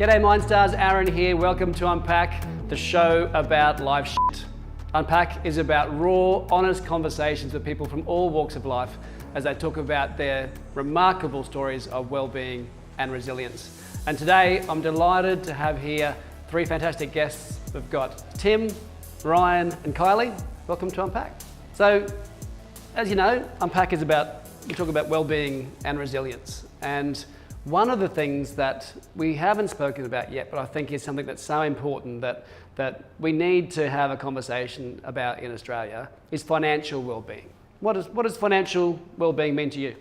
G'day Mindstars, Aaron here. Welcome to Unpack, the show about life shit. Unpack is about raw, honest conversations with people from all walks of life as they talk about their remarkable stories of well-being and resilience. And today, I'm delighted to have here three fantastic guests. We've got Tim, Ryan, and Kylie. Welcome to Unpack. So, as you know, Unpack is we talk about well-being and resilience. And one of the things that we haven't spoken about yet, but I think is something that's so important that we need to have a conversation about in Australia is financial well-being. What does financial well-being mean to you?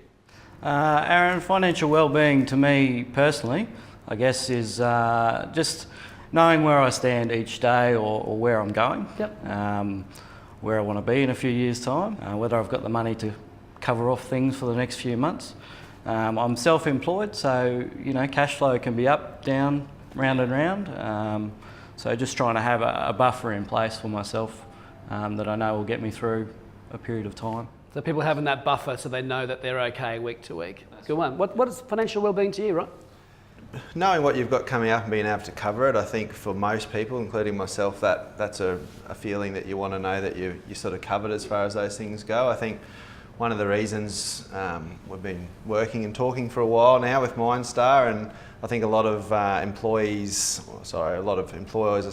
Aaron, financial well-being to me personally, I guess, is just knowing where I stand each day or where I'm going, where I want to be in a few years' time, whether I've got the money to cover off things for the next few months. I'm self-employed, so cash flow can be up, down, round and round. So just trying to have a buffer in place for myself that I know will get me through a period of time. So people having that buffer so they know that they're okay week to week. Good one. What is financial well-being to you, right? Knowing what you've got coming up and being able to cover it, I think for most people, including myself, that's a feeling that you want to know that you're sort of covered as far as those things go. I think one of the reasons we've been working and talking for a while now with Mindstar, and I think a lot of employers are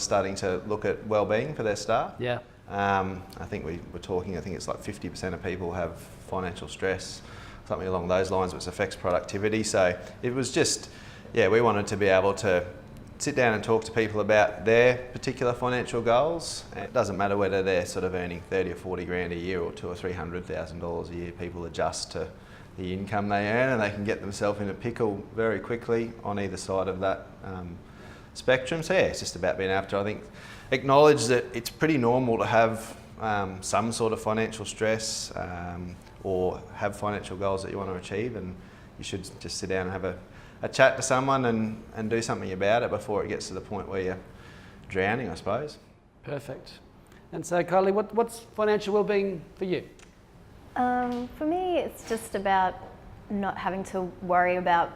starting to look at wellbeing for their staff. Yeah. I think we're talking, I think it's like 50% of people have financial stress, something along those lines, which affects productivity. So it was just, we wanted to be able to sit down and talk to people about their particular financial goals. And it doesn't matter whether they're sort of earning 30 or 40 grand a year or $200,000 or $300,000 a year. People adjust to the income they earn and they can get themselves in a pickle very quickly on either side of that spectrum. So it's just about being able to, I think, acknowledge that it's pretty normal to have some sort of financial stress or have financial goals that you want to achieve, and you should just sit down and have a chat to someone and do something about it before it gets to the point where you're drowning, I suppose. Perfect. And so Kylie, what's financial well-being for you? For me, it's just about not having to worry about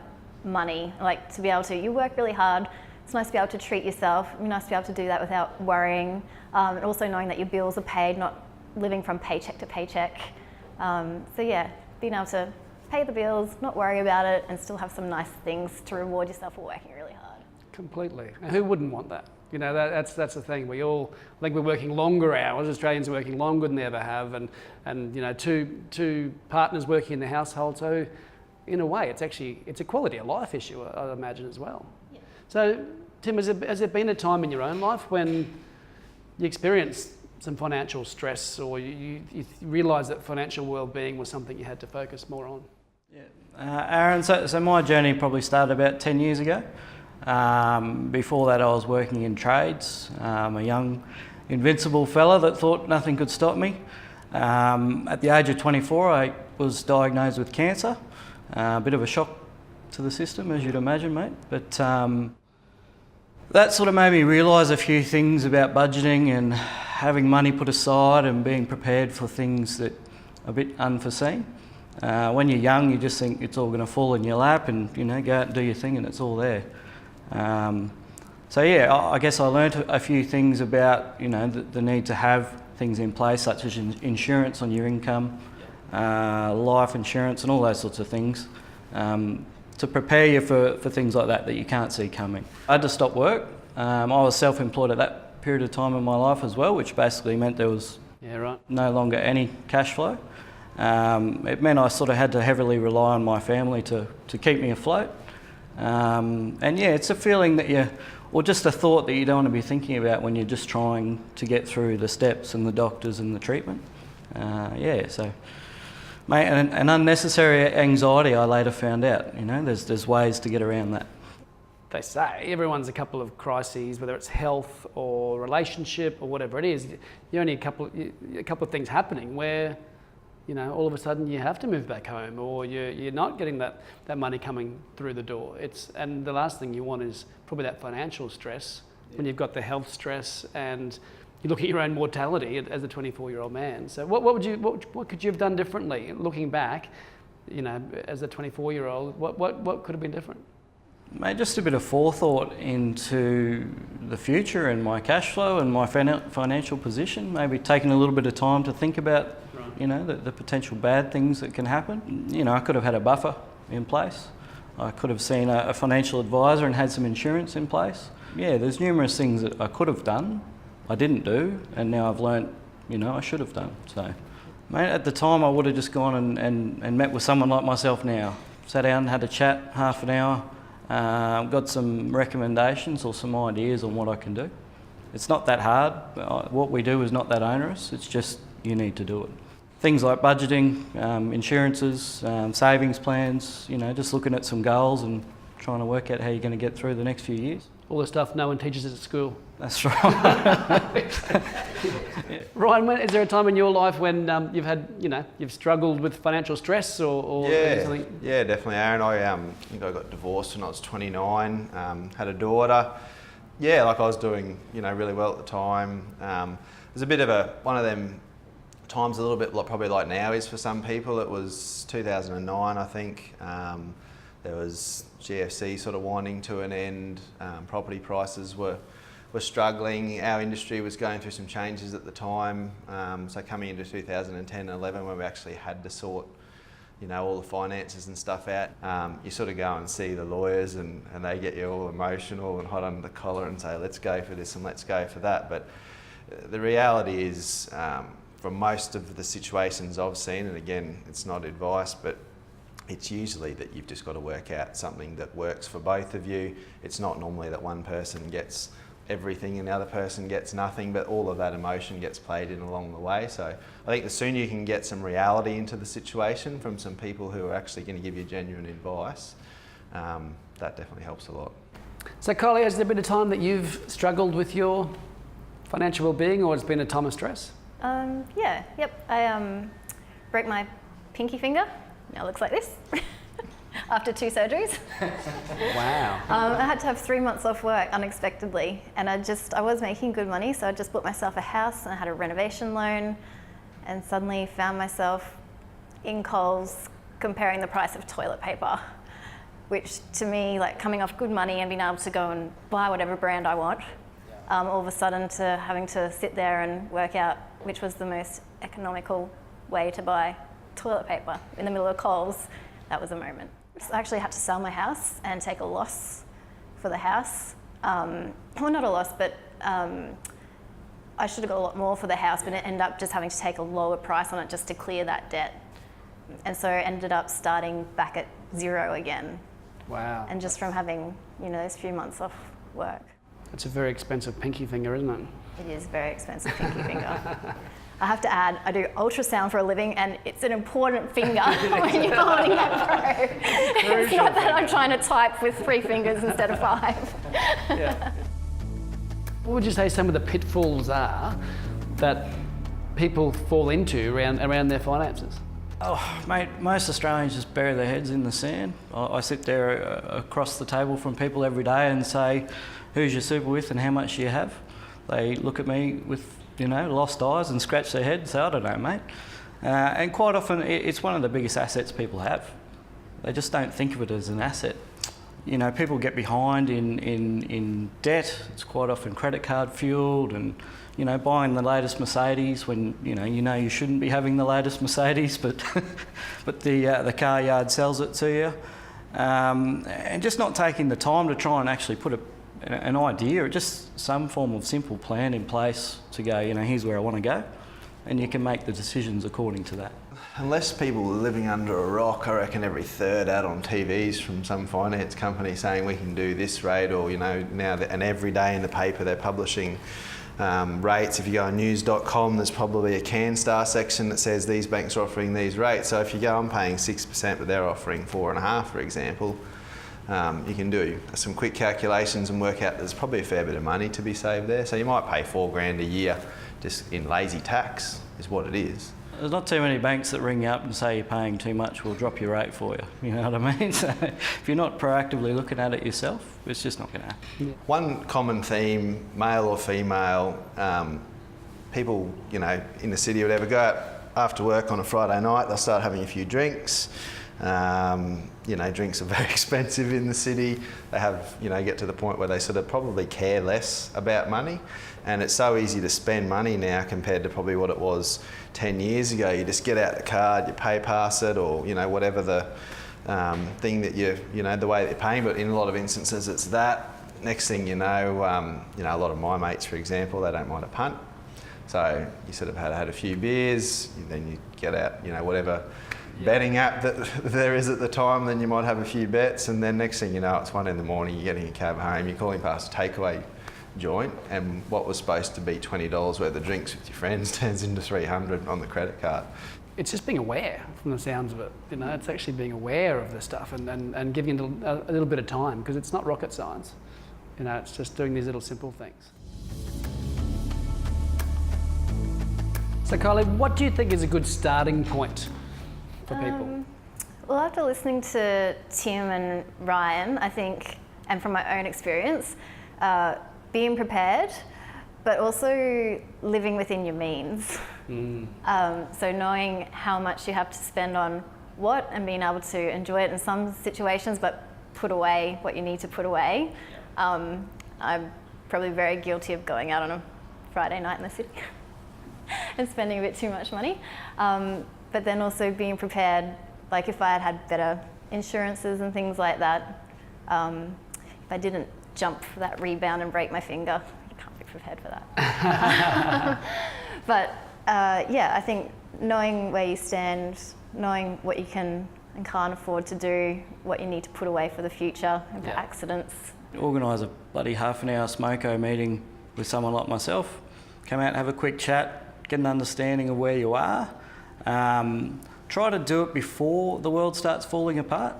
money. Like, to be able to, you work really hard, it's nice to be able to treat yourself, it's nice to be able to do that without worrying, and also knowing that your bills are paid, not living from paycheck to paycheck. Being able to pay the bills, not worry about it, and still have some nice things to reward yourself for working really hard. Completely. And who wouldn't want that? That's the thing. We all, I think we're working longer hours. Australians are working longer than they ever have, and two partners working in the household. So, in a way, it's a quality of life issue, I imagine, as well. Yeah. So, Tim, has there been a time in your own life when you experienced some financial stress, or you realised that financial well-being was something you had to focus more on? Yeah, Aaron, so my journey probably started about 10 years ago. Before that I was working in trades, a young invincible fella that thought nothing could stop me. At the age of 24 I was diagnosed with cancer, a bit of a shock to the system, as you'd imagine, mate, but that sort of made me realise a few things about budgeting and having money put aside and being prepared for things that are a bit unforeseen. When you're young, you just think it's all going to fall in your lap and go out and do your thing and it's all there. I guess I learnt a few things about the need to have things in place, such as insurance on your income, life insurance and all those sorts of things, to prepare you for things like that you can't see coming. I had to stop work. I was self-employed at that period of time in my life as well, which basically meant there was no longer any cash flow. It meant I sort of had to heavily rely on my family to keep me afloat. It's a feeling that or just a thought that you don't want to be thinking about when you're just trying to get through the steps and the doctors and the treatment. Mate, an unnecessary anxiety I later found out, there's ways to get around that. They say everyone's a couple of crises, whether it's health or relationship or whatever it is. You're only a couple of things happening where all of a sudden you have to move back home, or you're not getting that money coming through the door. And the last thing you want is probably that financial stress when you've got the health stress and you look at your own mortality as a 24-year-old man. So what could you have done differently looking back, as a 24-year-old? What could have been different? Mate, just a bit of forethought into the future and my cash flow and my financial position. Maybe taking a little bit of time to think about, you know, the potential bad things that can happen. You know, I could have had a buffer in place. I could have seen a financial advisor and had some insurance in place. Yeah, there's numerous things that I could have done, I didn't do, and now I've learnt, you know, I should have done. So, mate, at the time I would have just gone and met with someone like myself now. Sat down, had a chat, half an hour, got some recommendations or some ideas on what I can do. It's not that hard. What we do is not that onerous. It's just you need to do it. Things like budgeting, insurances, savings plans, you know, just looking at some goals and trying to work out how you're going to get through the next few years. All the stuff no one teaches us at school. That's right. Ryan, is there a time in your life when you've had, you know, you've struggled with financial stress or something? Yeah, definitely, Aaron. I think I got divorced when I was 29, had a daughter. Yeah, like I was doing, you know, really well at the time. It was a bit of one of them times a little bit like, probably like now is for some people. It was 2009, I think. There was GFC sort of winding to an end. Property prices were struggling. Our industry was going through some changes at the time. So coming into 2010 and 11, when we actually had to sort, you know, all the finances and stuff out, you sort of go and see the lawyers and they get you all emotional and hot under the collar and say, let's go for this and let's go for that. But the reality is, from most of the situations I've seen, and again, it's not advice, but it's usually that you've just got to work out something that works for both of you. It's not normally that one person gets everything and the other person gets nothing, but all of that emotion gets played in along the way. So I think the sooner you can get some reality into the situation from some people who are actually going to give you genuine advice, that definitely helps a lot. So Kylie, has there been a time that you've struggled with your financial well-being, or it's been a time of stress? I broke my pinky finger. Now it looks like this. After 2 surgeries. Wow. I had to have 3 months off work unexpectedly, and I was making good money, so I just bought myself a house and I had a renovation loan, and suddenly found myself in Coles comparing the price of toilet paper, which to me, like coming off good money and being able to go and buy whatever brand I want, all of a sudden to having to sit there and work out which was the most economical way to buy toilet paper in the middle of Coles. That was a moment. So I actually had to sell my house and take a loss for the house. Well, not a loss, but I should have got a lot more for the house, but it ended up just having to take a lower price on it just to clear that debt. And so I ended up starting back at zero again. Wow. And just from having, you know, those few months off work. It's a very expensive pinky finger, isn't it? It is a very expensive pinky finger. I have to add, I do ultrasound for a living, and it's an important finger when you're holding that pro. It's not that I'm trying to type with 3 fingers instead of 5. Yeah. What would you say some of the pitfalls are that people fall into around their finances? Oh, mate, most Australians just bury their heads in the sand. I sit there across the table from people every day and say, who's your super with and how much do you have? They look at me with, you know, lost eyes and scratch their head and say, I don't know, mate. And quite often it's one of the biggest assets people have. They just don't think of it as an asset. You know, people get behind in debt. It's quite often credit card fueled, and, you know, buying the latest Mercedes when, you know you shouldn't be having the latest Mercedes, but the car yard sells it to you. And just not taking the time to try and actually put an idea, or just some form of simple plan in place to go, you know, here's where I want to go, and you can make the decisions according to that. Unless people are living under a rock, I reckon every third ad on TV's from some finance company saying we can do this rate, or, you know, now and every day in the paper they're publishing rates. If you go on news.com, there's probably a CanStar section that says these banks are offering these rates. So if you go, I'm paying 6%, but they're offering 4.5%, for example. You can do some quick calculations and work out there's probably a fair bit of money to be saved there. So you might pay $4,000 a year just in lazy tax, is what it is. There's not too many banks that ring you up and say you're paying too much, we'll drop your rate for you. You know what I mean? So if you're not proactively looking at it yourself, it's just not going to happen. Yeah. One common theme, male or female, people, you know, in the city or whatever, go out after work on a Friday night, they'll start having a few drinks. Drinks are very expensive in the city. They have, get to the point where they sort of probably care less about money. And it's so easy to spend money now compared to probably what it was 10 years ago. You just get out the card, you pay past it, or, whatever the thing that the way that you're paying. But in a lot of instances, it's that. Next thing you know, a lot of my mates, for example, they don't mind a punt. So you sort of had a few beers, then you get out, whatever betting app that there is at the time, then you might have a few bets, and then next thing you know, it's 1 a.m, you're getting a cab home, you're calling past a takeaway joint, and what was supposed to be $20 worth of drinks with your friends turns into $300 on the credit card. It's just being aware from the sounds of it. It's actually being aware of the stuff and giving it a little bit of time, because it's not rocket science. It's just doing these little simple things. So Kylie, what do you think is a good starting point for people? Well, after listening to Tim and Ryan, I think, and from my own experience, being prepared, but also living within your means. So knowing how much you have to spend on what, and being able to enjoy it in some situations, but put away what you need to put away. I'm probably very guilty of going out on a Friday night in the city and spending a bit too much money. But then also being prepared, like if I had better insurances and things like that, if I didn't jump for that rebound and break my finger, you can't be prepared for that. But I think knowing where you stand, knowing what you can and can't afford to do, what you need to put away for the future and for accidents. Organise a bloody half an hour smoko meeting with someone like myself, come out and have a quick chat, get an understanding of where you are. Try to do it before the world starts falling apart,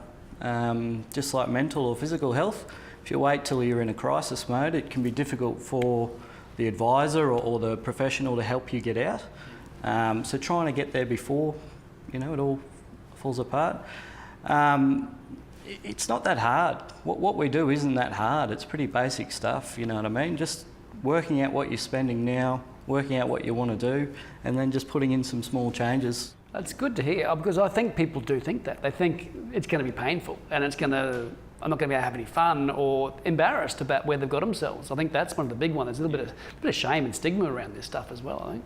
just like mental or physical health. If you wait till you're in a crisis mode, it can be difficult for the advisor or the professional to help you get out. So trying to get there before, it all falls apart. It's not that hard. What we do isn't that hard. It's pretty basic stuff, you know what I mean? Just working out what you're spending now, working out what you want to do, and then just putting in some small changes. That's good to hear, because I think people do think that. They think it's going to be painful and I'm not going to be able to have any fun, or embarrassed about where they've got themselves. I think that's one of the big ones. There's a little bit of shame and stigma around this stuff as well, I think.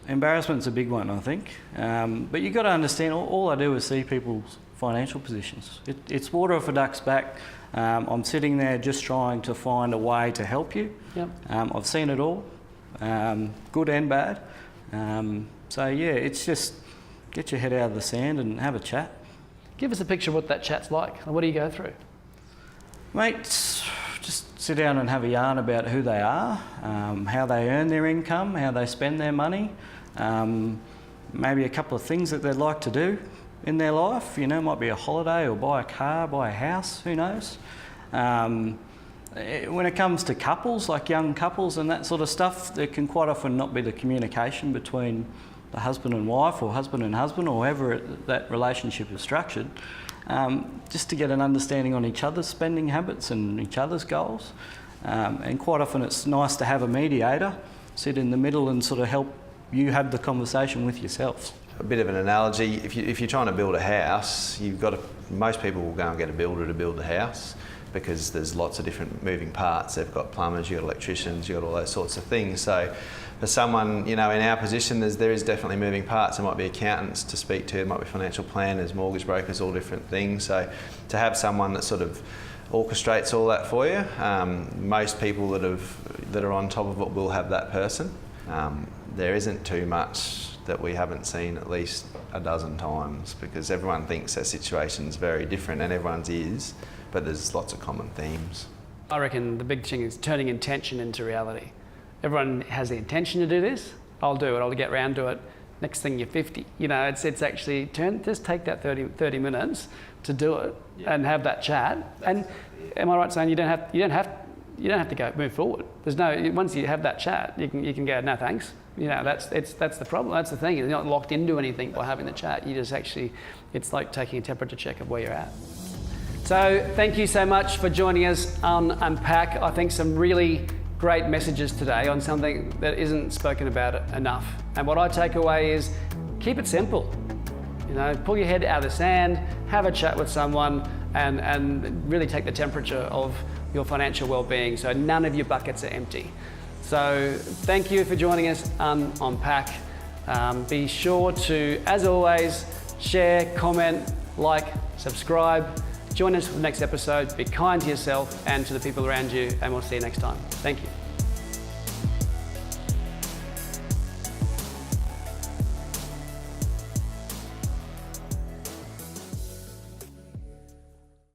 Embarrassment's a big one, I think. But you've got to understand, all I do is see people's financial positions. It's water off a duck's back. I'm sitting there just trying to find a way to help you. Yep. I've seen it all, good and bad. It's just get your head out of the sand and have a chat. Give us a picture of what that chat's like. What do you go through? Mate, just sit down and have a yarn about who they are, how they earn their income, how they spend their money, maybe a couple of things that they'd like to do in their life. Might be a holiday or buy a car, buy a house, who knows. When it comes to couples, like young couples and that sort of stuff, there can quite often not be the communication between the husband and wife, or husband and husband, or however that relationship is structured, just to get an understanding on each other's spending habits and each other's goals. And quite often it's nice to have a mediator sit in the middle and sort of help you have the conversation with yourselves. A bit of an analogy, if you're trying to build a house, most people will go and get a builder to build the house, because there's lots of different moving parts. They've got plumbers, you've got electricians, you've got all those sorts of things. So for someone, in our position, there is definitely moving parts. There might be accountants to speak to, there might be financial planners, mortgage brokers, all different things. So to have someone that sort of orchestrates all that for you, most people that are on top of it will have that person. There isn't too much that we haven't seen at least a dozen times, because everyone thinks their situation's very different, and everyone's is, but there's lots of common themes. I reckon the big thing is turning intention into reality. Everyone has the intention to do this. I'll do it, I'll get round to it. Next thing you're 50. It's actually just take that 30 minutes to do it and have that chat. And am I right saying you don't have to go move forward? Once you have that chat, you can go, no thanks. That's the problem. That's the thing. You're not locked into anything by having the chat. You just it's like taking a temperature check of where you're at. So thank you so much for joining us on Unpack. I think some really great messages today on something that isn't spoken about enough. And what I take away is keep it simple. You know, pull your head out of the sand, have a chat with someone, and really take the temperature of your financial well-being so none of your buckets are empty. So thank you for joining us on Unpack. Be sure to, as always, share, comment, like, subscribe. Join us for the next episode. Be kind to yourself and to the people around you, and we'll see you next time. Thank you.